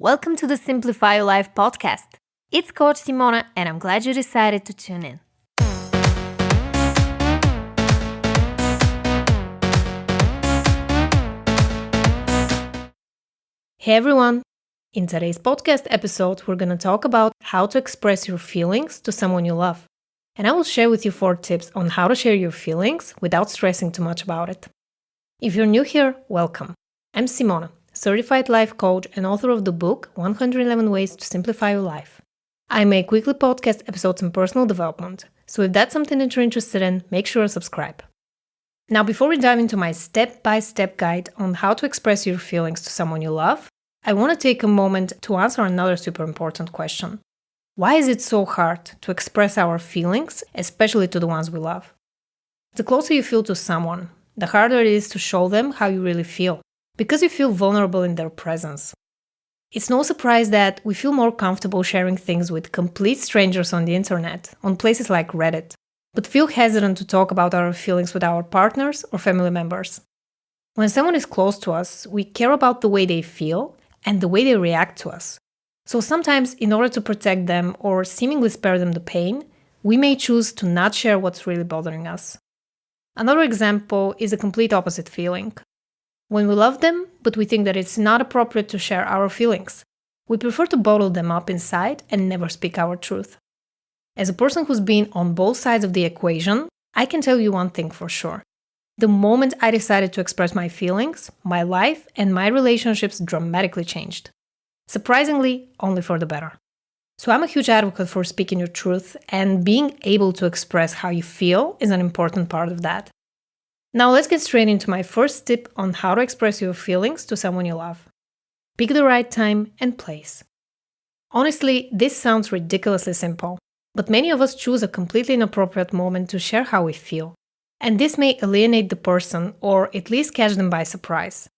Welcome to the Simplify Your Life podcast. It's Coach Simona, and I'm glad you decided to tune in. Hey everyone! In today's podcast episode, we're going to talk about how to express your feelings to someone you love. And I will share with you 4 tips on how to share your feelings without stressing too much about it. If you're new here, welcome. I'm Simona, certified life coach and author of the book 111 Ways to Simplify Your Life. I make weekly podcast episodes on personal development, so if that's something that you're interested in, make sure to subscribe. Now, before we dive into my step-by-step guide on how to express your feelings to someone you love, I want to take a moment to answer another super important question. Why is it so hard to express our feelings, especially to the ones we love? The closer you feel to someone, the harder it is to show them how you really feel, because you feel vulnerable in their presence. It's no surprise that we feel more comfortable sharing things with complete strangers on the internet, on places like Reddit, but feel hesitant to talk about our feelings with our partners or family members. When someone is close to us, we care about the way they feel and the way they react to us. So sometimes, in order to protect them or seemingly spare them the pain, we may choose to not share what's really bothering us. Another example is a complete opposite feeling. When we love them, but we think that it's not appropriate to share our feelings, we prefer to bottle them up inside and never speak our truth. As a person who's been on both sides of the equation, I can tell you one thing for sure. The moment I decided to express my feelings, my life and my relationships dramatically changed. Surprisingly, only for the better. So I'm a huge advocate for speaking your truth, and being able to express how you feel is an important part of that. Now let's get straight into my first tip on how to express your feelings to someone you love. Pick the right time and place. Honestly, this sounds ridiculously simple, but many of us choose a completely inappropriate moment to share how we feel. And this may alienate the person or at least catch them by surprise.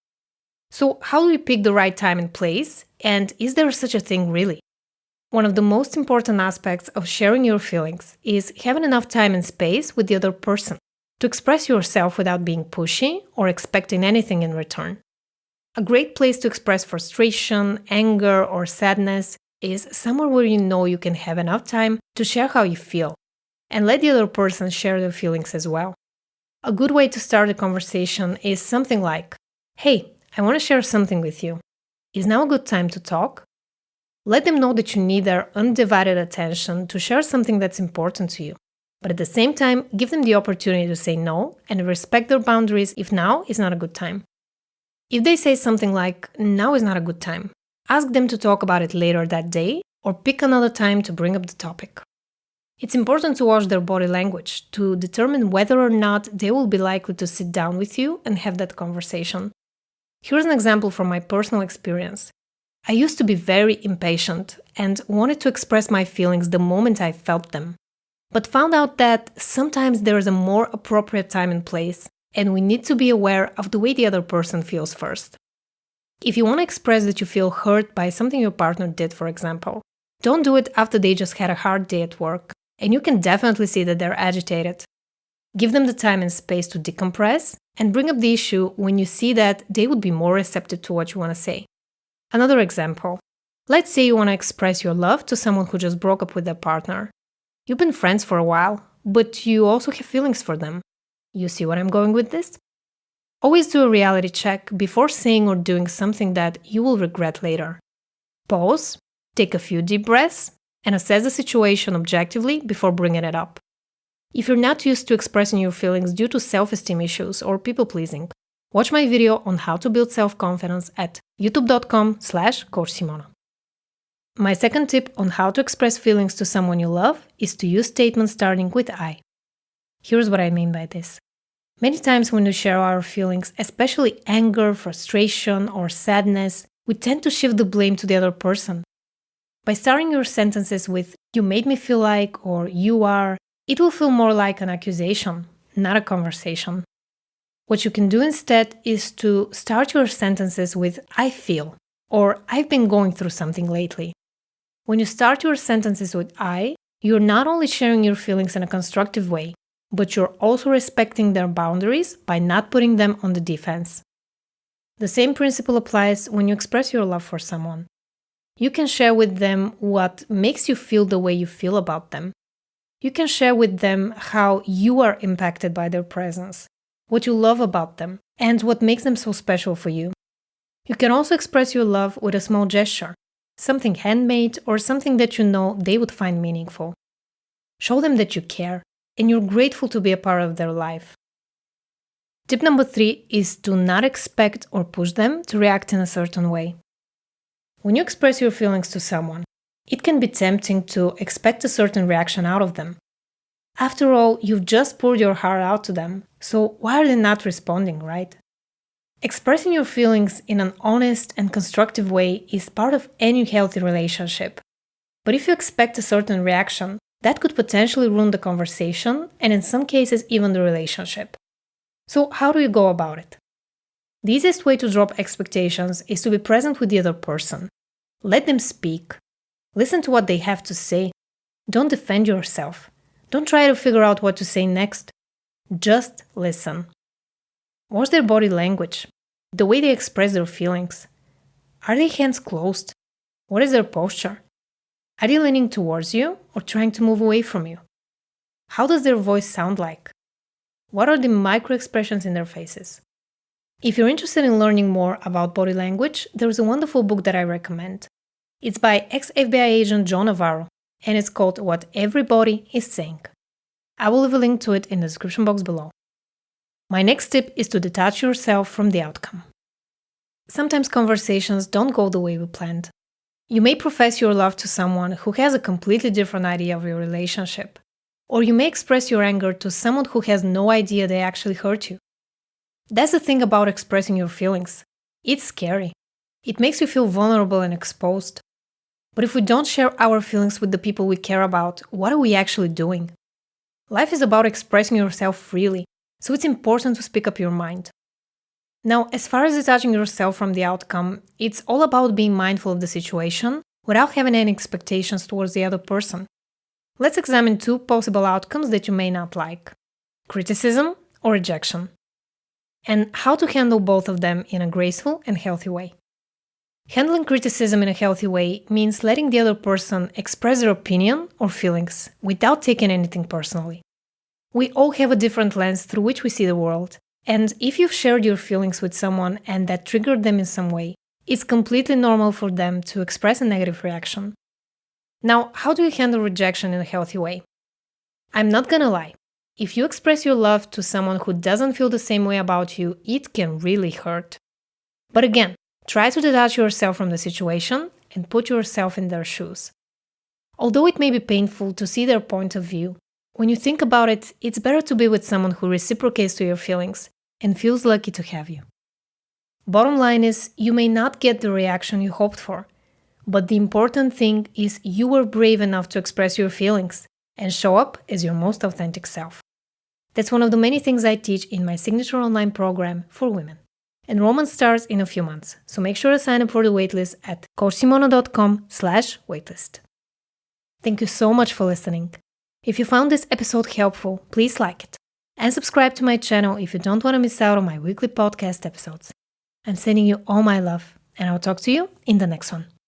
So how do we pick the right time and place? And is there such a thing really? One of the most important aspects of sharing your feelings is having enough time and space with the other person to express yourself without being pushy or expecting anything in return. A great place to express frustration, anger, or sadness is somewhere where you know you can have enough time to share how you feel and let the other person share their feelings as well. A good way to start a conversation is something like, "Hey, I want to share something with you. Is now a good time to talk?" Let them know that you need their undivided attention to share something that's important to you. But at the same time, give them the opportunity to say no and respect their boundaries if now is not a good time. If they say something like, "Now is not a good time," ask them to talk about it later that day or pick another time to bring up the topic. It's important to watch their body language to determine whether or not they will be likely to sit down with you and have that conversation. Here's an example from my personal experience. I used to be very impatient and wanted to express my feelings the moment I felt them, but found out that sometimes there is a more appropriate time and place, and we need to be aware of the way the other person feels first. If you want to express that you feel hurt by something your partner did, for example, don't do it after they just had a hard day at work, and you can definitely see that they're agitated. Give them the time and space to decompress and bring up the issue when you see that they would be more receptive to what you want to say. Another example. Let's say you want to express your love to someone who just broke up with their partner. You've been friends for a while, but you also have feelings for them. You see where I'm going with this? Always do a reality check before saying or doing something that you will regret later. Pause, take a few deep breaths, and assess the situation objectively before bringing it up. If you're not used to expressing your feelings due to self-esteem issues or people-pleasing, watch my video on how to build self-confidence at youtube.com/coachsimona. My second tip on how to express feelings to someone you love is to use statements starting with I. Here's what I mean by this. Many times when we share our feelings, especially anger, frustration, or sadness, we tend to shift the blame to the other person. By starting your sentences with "you made me feel like" or "you are," it will feel more like an accusation, not a conversation. What you can do instead is to start your sentences with "I feel" or "I've been going through something lately." When you start your sentences with I, you're not only sharing your feelings in a constructive way, but you're also respecting their boundaries by not putting them on the defense. The same principle applies when you express your love for someone. You can share with them what makes you feel the way you feel about them. You can share with them how you are impacted by their presence, what you love about them, and what makes them so special for you. You can also express your love with a small gesture, something handmade or something that you know they would find meaningful. Show them that you care and you're grateful to be a part of their life. Tip number 3 is to not expect or push them to react in a certain way. When you express your feelings to someone, it can be tempting to expect a certain reaction out of them. After all, you've just poured your heart out to them, so why are they not responding, right? Expressing your feelings in an honest and constructive way is part of any healthy relationship. But if you expect a certain reaction, that could potentially ruin the conversation and in some cases even the relationship. So how do you go about it? The easiest way to drop expectations is to be present with the other person. Let them speak. Listen to what they have to say. Don't defend yourself. Don't try to figure out what to say next. Just listen. What's their body language? The way they express their feelings? Are their hands closed? What is their posture? Are they leaning towards you or trying to move away from you? How does their voice sound like? What are the micro expressions in their faces? If you're interested in learning more about body language, there's a wonderful book that I recommend. It's by ex-FBI agent John Navarro, and it's called What Everybody is Saying. I will leave a link to it in the description box below. My next tip is to detach yourself from the outcome. Sometimes conversations don't go the way we planned. You may profess your love to someone who has a completely different idea of your relationship, or you may express your anger to someone who has no idea they actually hurt you. That's the thing about expressing your feelings. It's scary. It makes you feel vulnerable and exposed. But if we don't share our feelings with the people we care about, what are we actually doing? Life is about expressing yourself freely, so it's important to speak up your mind. Now, as far as detaching yourself from the outcome, it's all about being mindful of the situation without having any expectations towards the other person. Let's examine 2 possible outcomes that you may not like: criticism or rejection, and how to handle both of them in a graceful and healthy way. Handling criticism in a healthy way means letting the other person express their opinion or feelings without taking anything personally. We all have a different lens through which we see the world, and if you've shared your feelings with someone and that triggered them in some way, it's completely normal for them to express a negative reaction. Now, how do you handle rejection in a healthy way? I'm not gonna lie. If you express your love to someone who doesn't feel the same way about you, it can really hurt. But again, try to detach yourself from the situation and put yourself in their shoes. Although it may be painful to see their point of view, when you think about it, it's better to be with someone who reciprocates to your feelings and feels lucky to have you. Bottom line is, you may not get the reaction you hoped for, but the important thing is you were brave enough to express your feelings and show up as your most authentic self. That's one of the many things I teach in my signature online program for women. Enrollment starts in a few months, so make sure to sign up for the waitlist at coachsimona.com/waitlist. Thank you so much for listening. If you found this episode helpful, please like it and subscribe to my channel if you don't want to miss out on my weekly podcast episodes. I'm sending you all my love, and I'll talk to you in the next one.